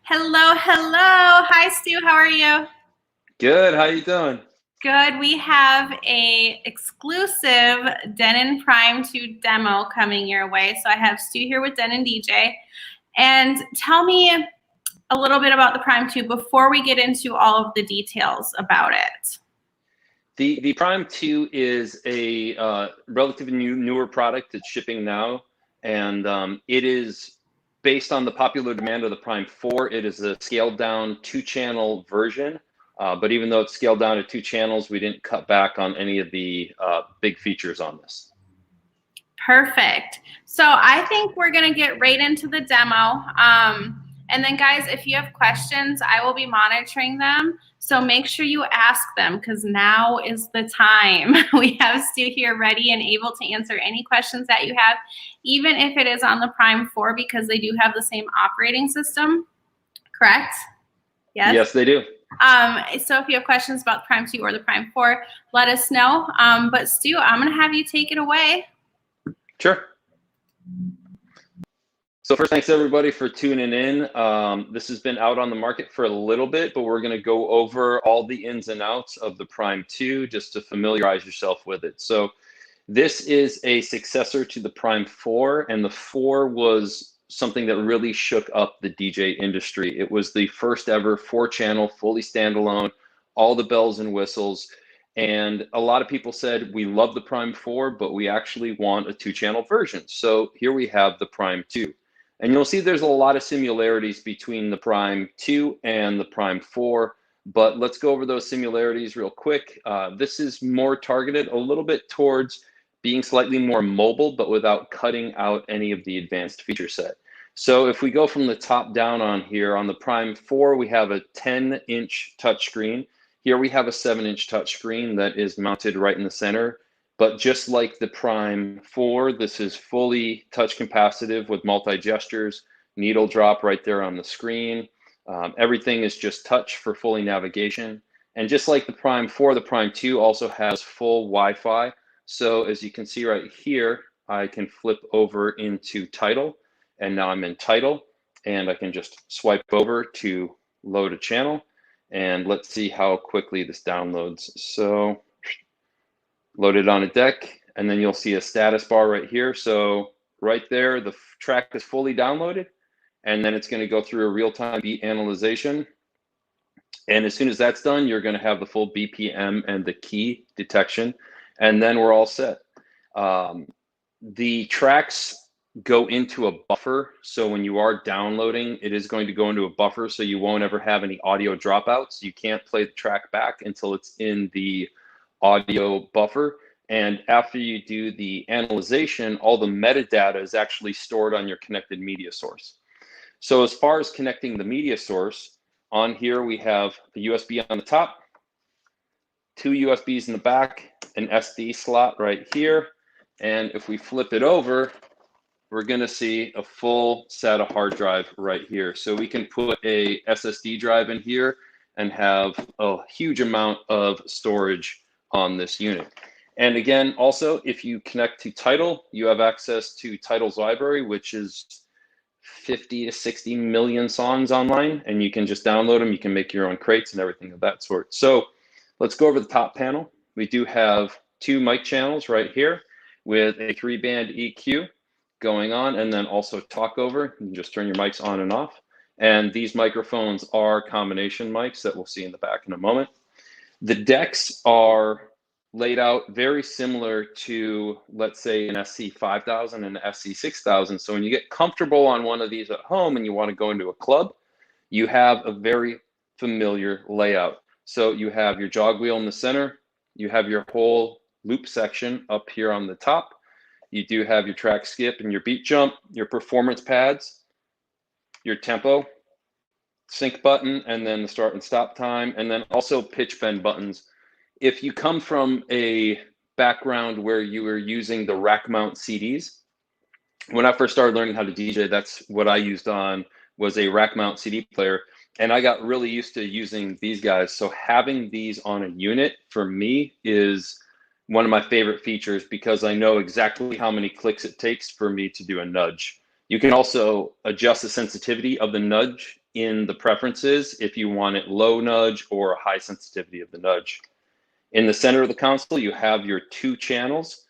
Hello, hello. Hi, Stu. How are you? Good. How you doing? Good. We have a exclusive Denon Prime 2 demo coming your way. So I have Stu here with Denon DJ. And tell me a little bit about the Prime 2 before we get into all of the details about it. The Prime 2 is a relatively newer product that's shipping now, and it is based on the popular demand of the Prime 4. It is a scaled down 2-channel version, but even though it's scaled down to 2 channels, we didn't cut back on any of the big features on this. Perfect. So I think we're going to get right into the demo. And then, guys, if you have questions, I will be monitoring them. So make sure you ask them because now is the time. We have Stu here ready and able to answer any questions that you have, even if it is on the Prime 4 because they do have the same operating system, correct? Yes? Yes, they do. So if you have questions about the Prime 2 or the Prime 4, let us know. But Stu, I'm going to have you take it away. Sure. So first, thanks everybody for tuning in. This has been out on the market for a little bit, but we're going to go over all the ins and outs of the Prime 2 just to familiarize yourself with it. So this is a successor to the Prime 4, and the 4 was something that really shook up the DJ industry. It was the first ever 4-channel, fully standalone, all the bells and whistles. And a lot of people said, we love the Prime 4, but we actually want a 2-channel version. So here we have the Prime 2. And you'll see there's a lot of similarities between the Prime 2 and the Prime 4, but let's go over those similarities real quick. This is more targeted a little bit towards being slightly more mobile, but without cutting out any of the advanced feature set. So if we go from the top down on here, on the Prime 4, we have a 10-inch touchscreen. Here we have a 7-inch touchscreen that is mounted right in the center. But just like the Prime 4, this is fully touch capacitive with multi-gestures, needle drop right there on the screen. Everything is just touch for fully navigation. And just like the Prime 4, the Prime 2 also has full Wi-Fi. So as you can see right here, I can flip over into Title, and now I'm in Title, and I can just swipe over to load a channel. And let's see how quickly this downloads. So loaded on a deck, and then you'll see a status bar right here. So right there, the track is fully downloaded, and then it's going to go through a real-time beat analyzation. And as soon as that's done, you're going to have the full BPM and the key detection, and then we're all set. The tracks go into a buffer, so when you are downloading, it is going to go into a buffer, so you won't ever have any audio dropouts. You can't play the track back until it's in the audio buffer. And after you do the analyzation, all the metadata is actually stored on your connected media source. So as far as connecting the media source, on here we have the USB on the top, 2 USBs in the back, an SD slot right here. And if we flip it over, we're going to see a full SATA hard drive right here. So we can put a SSD drive in here and have a huge amount of storage on this unit. And again, also, if you connect to Tidal, you have access to Tidal's library, which is 50 to 60 million songs online, and you can just download them. You can make your own crates and everything of that sort. So let's go over the top panel. We do have 2 mic channels right here with a 3-band EQ going on, and then also talk over. You can just turn your mics on and off. And these microphones are combination mics that we'll see in the back in a moment. The decks are laid out very similar to, let's say, an SC5000 and an SC6000. So when you get comfortable on one of these at home and you want to go into a club, you have a very familiar layout. So you have your jog wheel in the center, you have your whole loop section up here on the top. You do have your track skip and your beat jump, your performance pads, your tempo, sync button, and then the start and stop time, and then also pitch bend buttons. If you come from a background where you were using the rack mount CDs, when I first started learning how to DJ, that's what I used on, was a rack mount CD player. And I got really used to using these guys. So having these on a unit for me is one of my favorite features because I know exactly how many clicks it takes for me to do a nudge. You can also adjust the sensitivity of the nudge in the preferences if you want it low nudge or high sensitivity of the nudge. In the center of the console, you have your 2 channels.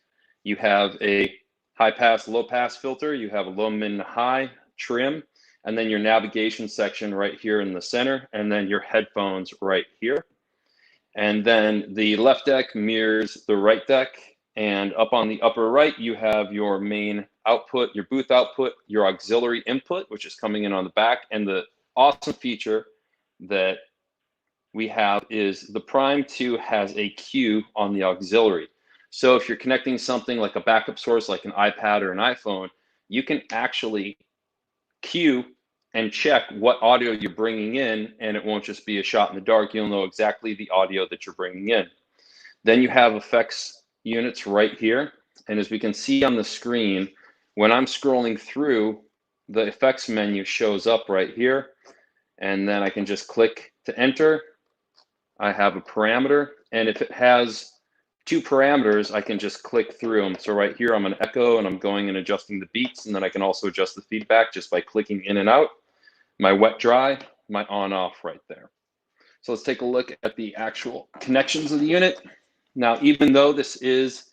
You have a high pass, low pass filter. You have a low, mid, and high trim, and then your navigation section right here in the center, and then your headphones right here. And then the left deck mirrors the right deck, and up on the upper right, you have your main output, your booth output, your auxiliary input, which is coming in on the back. And the awesome feature that we have is the Prime 2 has a cue on the auxiliary. So if you're connecting something like a backup source, like an iPad or an iPhone, you can actually cue and check what audio you're bringing in, and it won't just be a shot in the dark. You'll know exactly the audio that you're bringing in. Then you have effects units right here. And as we can see on the screen, when I'm scrolling through, the effects menu shows up right here. And then I can just click to enter. I have a parameter, and if it has 2 parameters, I can just click through them. So right here, I'm an echo, and I'm going and adjusting the beats, and then I can also adjust the feedback just by clicking in and out. My wet dry, my on off right there. So let's take a look at the actual connections of the unit. Now, even though this is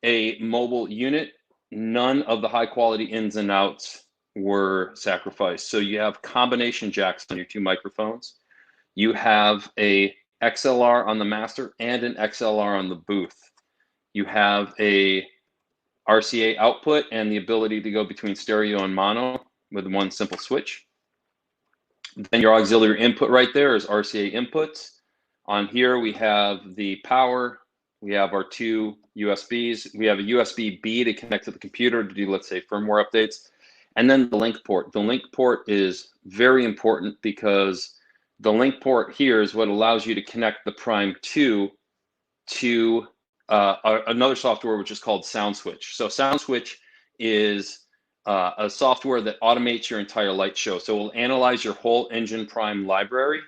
a mobile unit, none of the high quality ins and outs were sacrificed. So you have combination jacks on your 2 microphones. You have a XLR on the master and an XLR on the booth. You have a RCA output and the ability to go between stereo and mono with one simple switch. Then your auxiliary input right there is RCA inputs. On here we have the power. We have our 2 USBs. We have a USB-B to connect to the computer to do, let's say, firmware updates. And then the link port. The link port is very important because the link port here is what allows you to connect the Prime 2 to another software which is called SoundSwitch. So SoundSwitch is a software that automates your entire light show. So it will analyze your whole Engine Prime library.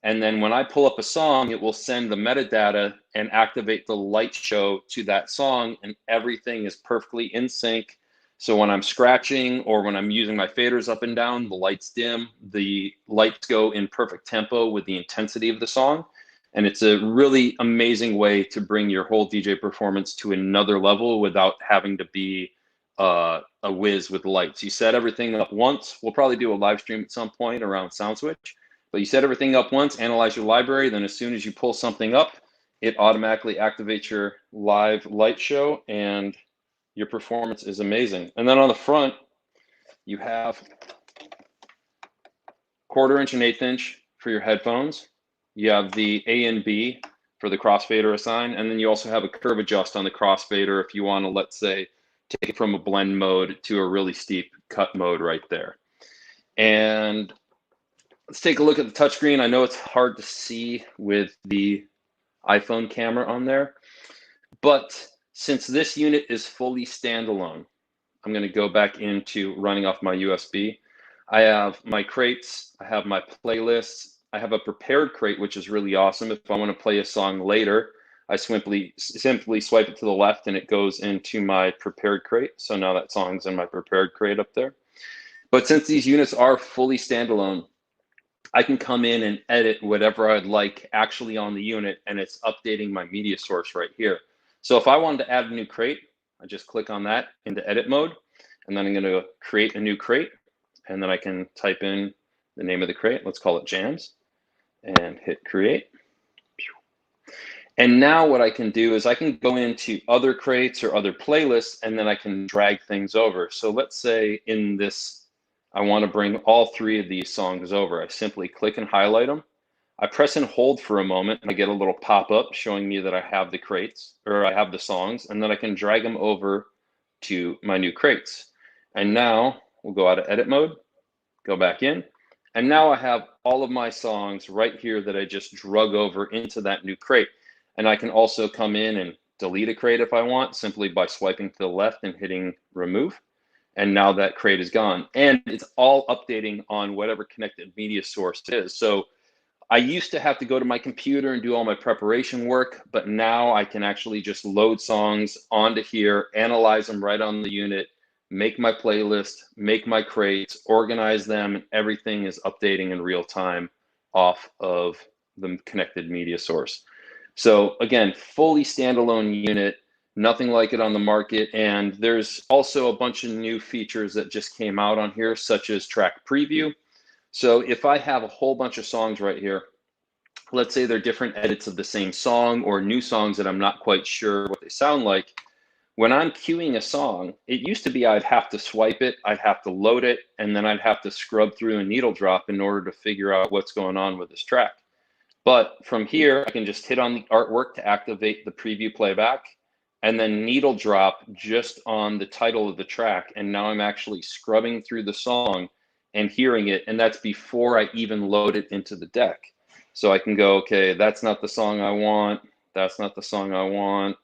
And then when I pull up a song, it will send the metadata and activate the light show to that song, and everything is perfectly in sync. So when I'm scratching or when I'm using my faders up and down, the lights dim, the lights go in perfect tempo with the intensity of the song. And it's a really amazing way to bring your whole DJ performance to another level without having to be a whiz with lights. You set everything up once. We'll probably do a live stream at some point around SoundSwitch. But you set everything up once, analyze your library, then as soon as you pull something up, it automatically activates your live light show, and your performance is amazing. And then on the front, you have 1/4 inch and 1/8 inch for your headphones. You have the A and B for the crossfader assign, and then you also have a curve adjust on the crossfader if you want to, let's say, take it from a blend mode to a really steep cut mode right there. And let's take a look at the touchscreen. I know it's hard to see with the iPhone camera on there, but since this unit is fully standalone, I'm going to go back into running off my USB. I have my crates, I have my playlists, I have a prepared crate, which is really awesome. If I want to play a song later, I simply swipe it to the left and it goes into my prepared crate. So now that song's in my prepared crate up there. But since these units are fully standalone, I can come in and edit whatever I'd like actually on the unit, and it's updating my media source right here. So if I wanted to add a new crate, I just click on that into edit mode, and then I'm going to create a new crate, and then I can type in the name of the crate. Let's call it Jams, and hit create. And now what I can do is I can go into other crates or other playlists, and then I can drag things over. So let's say in this, I want to bring all 3 of these songs over. I simply click and highlight them. I press and hold for a moment, and I get a little pop-up showing me that I have the crates, or I have the songs, and then I can drag them over to my new crates. And now we'll go out of edit mode, go back in, and now I have all of my songs right here that I just drug over into that new crate. And I can also come in and delete a crate if I want, simply by swiping to the left and hitting remove. And now that crate is gone. And it's all updating on whatever connected media source it is. So I used to have to go to my computer and do all my preparation work, but now I can actually just load songs onto here, analyze them right on the unit, make my playlist, make my crates, organize them, and everything is updating in real time off of the connected media source. So again, fully standalone unit, nothing like it on the market. And there's also a bunch of new features that just came out on here, such as track preview. So if I have a whole bunch of songs right here, let's say they're different edits of the same song or new songs that I'm not quite sure what they sound like. When I'm queuing a song, it used to be I'd have to swipe it, I'd have to load it, and then I'd have to scrub through a needle drop in order to figure out what's going on with this track. But from here, I can just hit on the artwork to activate the preview playback, and then needle drop just on the title of the track. And now I'm actually scrubbing through the song and hearing it. And that's before I even load it into the deck. So I can go, okay, that's not the song I want. That's not the song I want.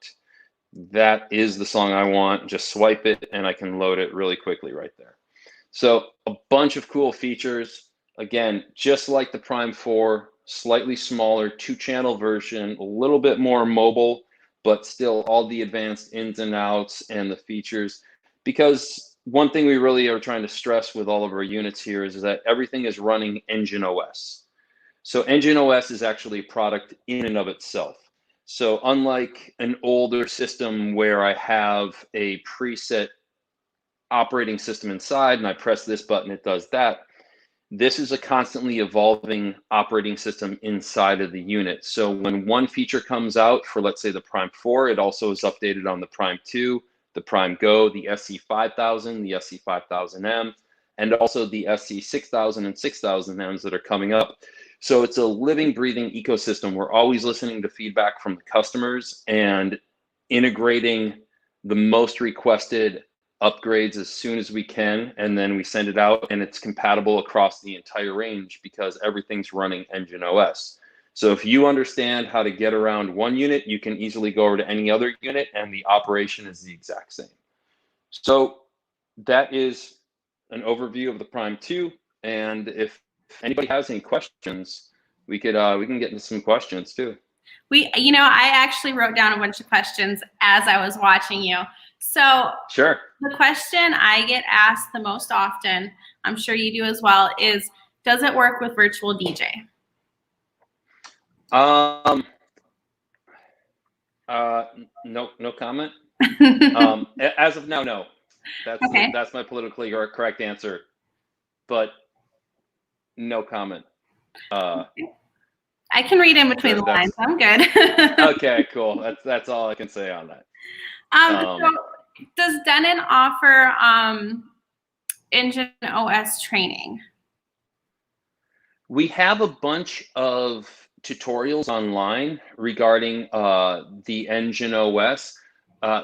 That is the song I want. Just swipe it and I can load it really quickly right there. So a bunch of cool features. Again, just like the Prime 4, slightly smaller 2-channel version, a little bit more mobile, but still all the advanced ins and outs and the features. Because one thing we really are trying to stress with all of our units here is that everything is running Engine OS. So Engine OS is actually a product in and of itself. So unlike an older system where I have a preset operating system inside and I press this button, it does that, this is a constantly evolving operating system inside of the unit. So when one feature comes out for, let's say, the Prime 4, it also is updated on the Prime 2, the Prime Go, the SC5000, the SC5000M, and also the SC6000 and 6000Ms that are coming up. So it's a living, breathing ecosystem. We're always listening to feedback from the customers and integrating the most requested upgrades as soon as we can, and then we send it out and it's compatible across the entire range because everything's running Engine OS. So if you understand how to get around one unit, you can easily go over to any other unit and the operation is the exact same. So that is an overview of the Prime 2. And if anybody has any questions, we can get into some questions too. I actually wrote down a bunch of questions as I was watching you. So sure. The question I get asked the most often, I'm sure you do as well, is does it work with virtual DJ? No comment. As of now, no. That's my politically correct answer, but no comment. I can read in between the lines. I'm good. Okay, cool. That's all I can say on that. So does Denon offer Engine OS training? We have a bunch of tutorials online regarding the Engine OS.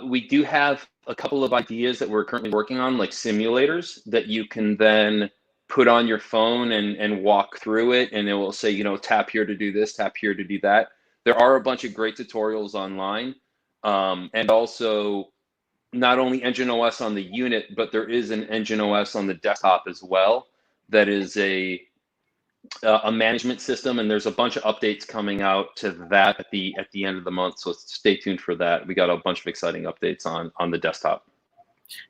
We do have a couple of ideas that we're currently working on, like simulators that you can then put on your phone and walk through it, and it will say, tap here to do this, tap here to do that. There are a bunch of great tutorials online, and also not only Engine OS on the unit, but there is an Engine OS on the desktop as well. That is a management system, and there's a bunch of updates coming out to that at the end of the month. So stay tuned for that. We got a bunch of exciting updates on the desktop.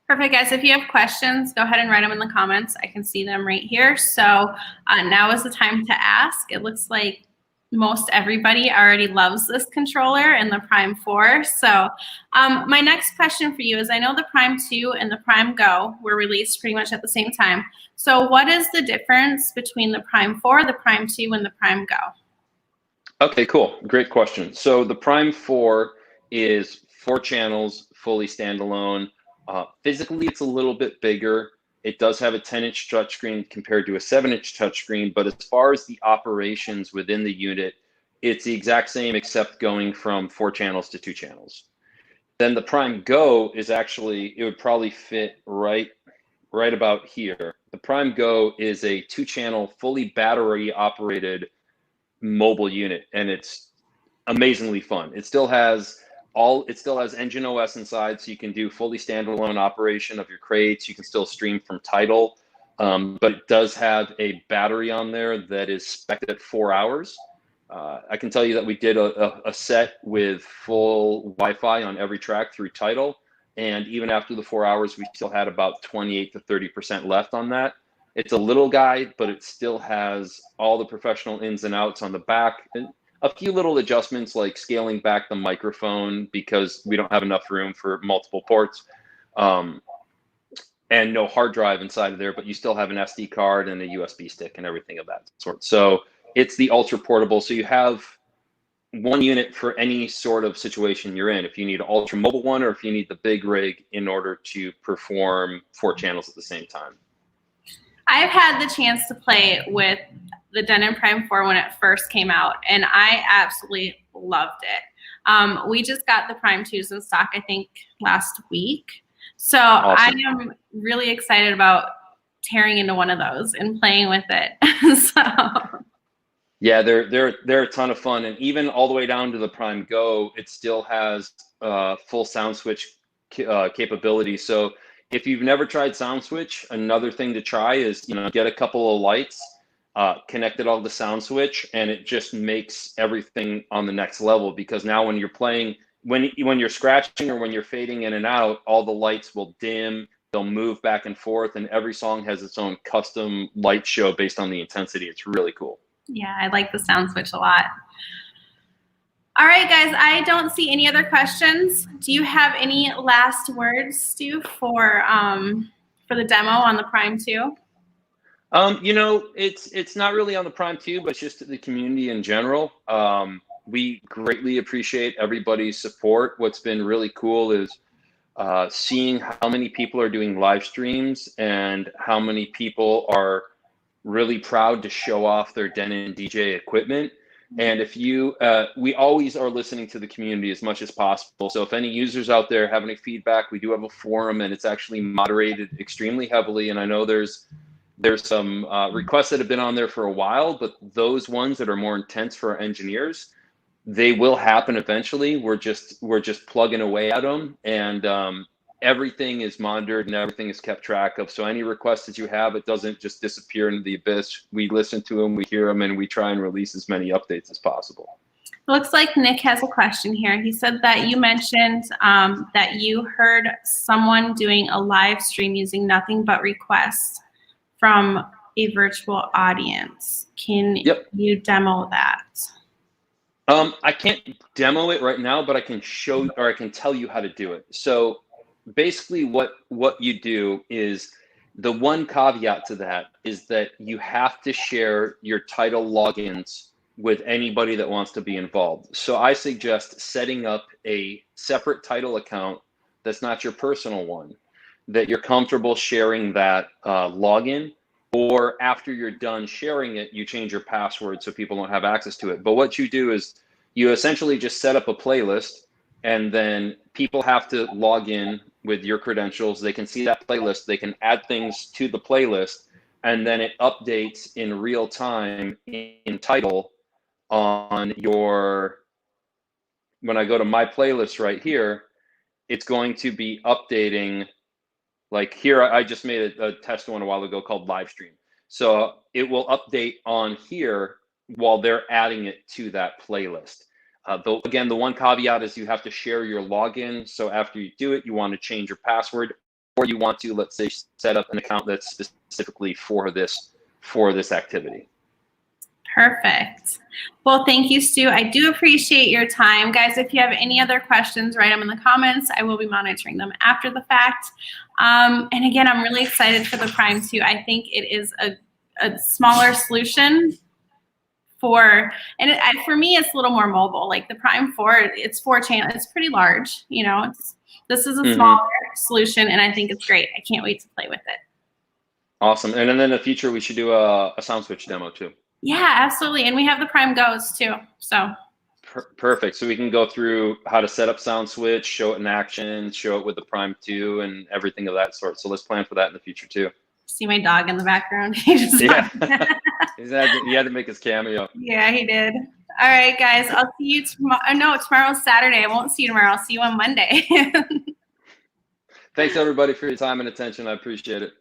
Perfect, guys. If you have questions, go ahead and write them in the comments. I can see them right here. So now is the time to ask. It looks like most everybody already loves this controller and the Prime 4. So my next question for you is, I know the Prime 2 and the Prime Go were released pretty much at the same time. So what is the difference between the Prime 4, the Prime 2, and the Prime Go? Okay, cool. Great question. So the Prime 4 is 4 channels, fully standalone. Physically, it's a little bit bigger. It does have a 10-inch touchscreen compared to a 7-inch touchscreen, but as far as the operations within the unit, it's the exact same except going from 4 channels to 2 channels. Then the Prime Go is actually, it would probably fit right about here. The Prime Go is a 2-channel, fully battery-operated mobile unit, and it's amazingly fun. It still has Engine OS inside, so you can do fully standalone operation of your crates. You can still stream from Tidal, but it does have a battery on there that is spec'd at 4 hours. I can tell you that we did a set with full Wi-Fi on every track through Tidal, And even after the 4 hours, we still had about 28 to 30% left on that. It's a little guide, but it still has all the professional ins and outs on the back. And a few little adjustments like scaling back the microphone because we don't have enough room for multiple ports. And no hard drive inside of there, but you still have an SD card and a USB stick and everything of that sort. So it's the ultra portable. So you have one unit for any sort of situation you're in. If you need an ultra mobile one, or if you need the big rig in order to perform 4 channels at the same time. I've had the chance to play with the Denon Prime 4 when it first came out, and I absolutely loved it. We just got the Prime 2s in stock, I think, last week. So awesome. I am really excited about tearing into one of those and playing with it. So yeah, they're a ton of fun, and even all the way down to the Prime Go, it still has full sound switch capability. So if you've never tried sound switch, another thing to try is get a couple of lights, connect it all to sound switch, and it just makes everything on the next level. Because now when you're playing, when you're scratching or when you're fading in and out, all the lights will dim, they'll move back and forth, and every song has its own custom light show based on the intensity. It's really cool. Yeah, I like the sound switch a lot. All right, guys, I don't see any other questions. Do you have any last words, Stu, for the demo on the Prime 2? It's not really on the Prime 2, but just the community in general. We greatly appreciate everybody's support. What's been really cool is seeing how many people are doing live streams and how many people are really proud to show off their Denon DJ equipment. And if we always are listening to the community as much as possible. So if any users out there have any feedback, we do have a forum, and it's actually moderated extremely heavily. And I know there's some requests that have been on there for a while, but those ones that are more intense for our engineers, they will happen eventually. We're just plugging away at them, and everything is monitored and everything is kept track of. So any requests that you have, it doesn't just disappear into the abyss. We listen to them, we hear them, and we try and release as many updates as possible. Looks like Nick has a question here. He said that you mentioned that you heard someone doing a live stream using nothing but requests from a virtual audience. Can you demo that? I can't demo it right now, but I can show, or I can tell you how to do it. So basically what you do is, the one caveat to that is that you have to share your title logins with anybody that wants to be involved. So I suggest setting up a separate title account that's not your personal one, that you're comfortable sharing that login, or after you're done sharing it, you change your password so people don't have access to it. But what you do is you essentially just set up a playlist, and then people have to log in with your credentials. They can see that playlist, they can add things to the playlist, and then it updates in real time in title on your, when I go to my playlist right here, it's going to be updating. Like here, I just made a test one a while ago called live stream. So it will update on here while they're adding it to that playlist. Again, the one caveat is you have to share your login. So after you do it, you want to change your password, or you want to, let's say, set up an account that's specifically for this activity. Perfect. Well, thank you, Stu. I do appreciate your time. Guys, if you have any other questions, write them in the comments. I will be monitoring them after the fact. And again, I'm really excited for the Prime 2. I think it is a smaller solution for me, it's a little more mobile. Like the Prime 4, it's 4 channels. It's pretty large. This is a smaller solution, and I think it's great. I can't wait to play with it. Awesome. And then in the future, we should do a sound switch demo too. Yeah, absolutely. And we have the Prime Go's too. So perfect. So we can go through how to set up sound switch, show it in action, show it with the Prime 2, and everything of that sort. So let's plan for that in the future too. See my dog in the background. Yeah. He had to make his cameo. Yeah, he did. All right, guys. I'll see you tomorrow. Oh, no, tomorrow's Saturday. I won't see you tomorrow. I'll see you on Monday. Thanks, everybody, for your time and attention. I appreciate it.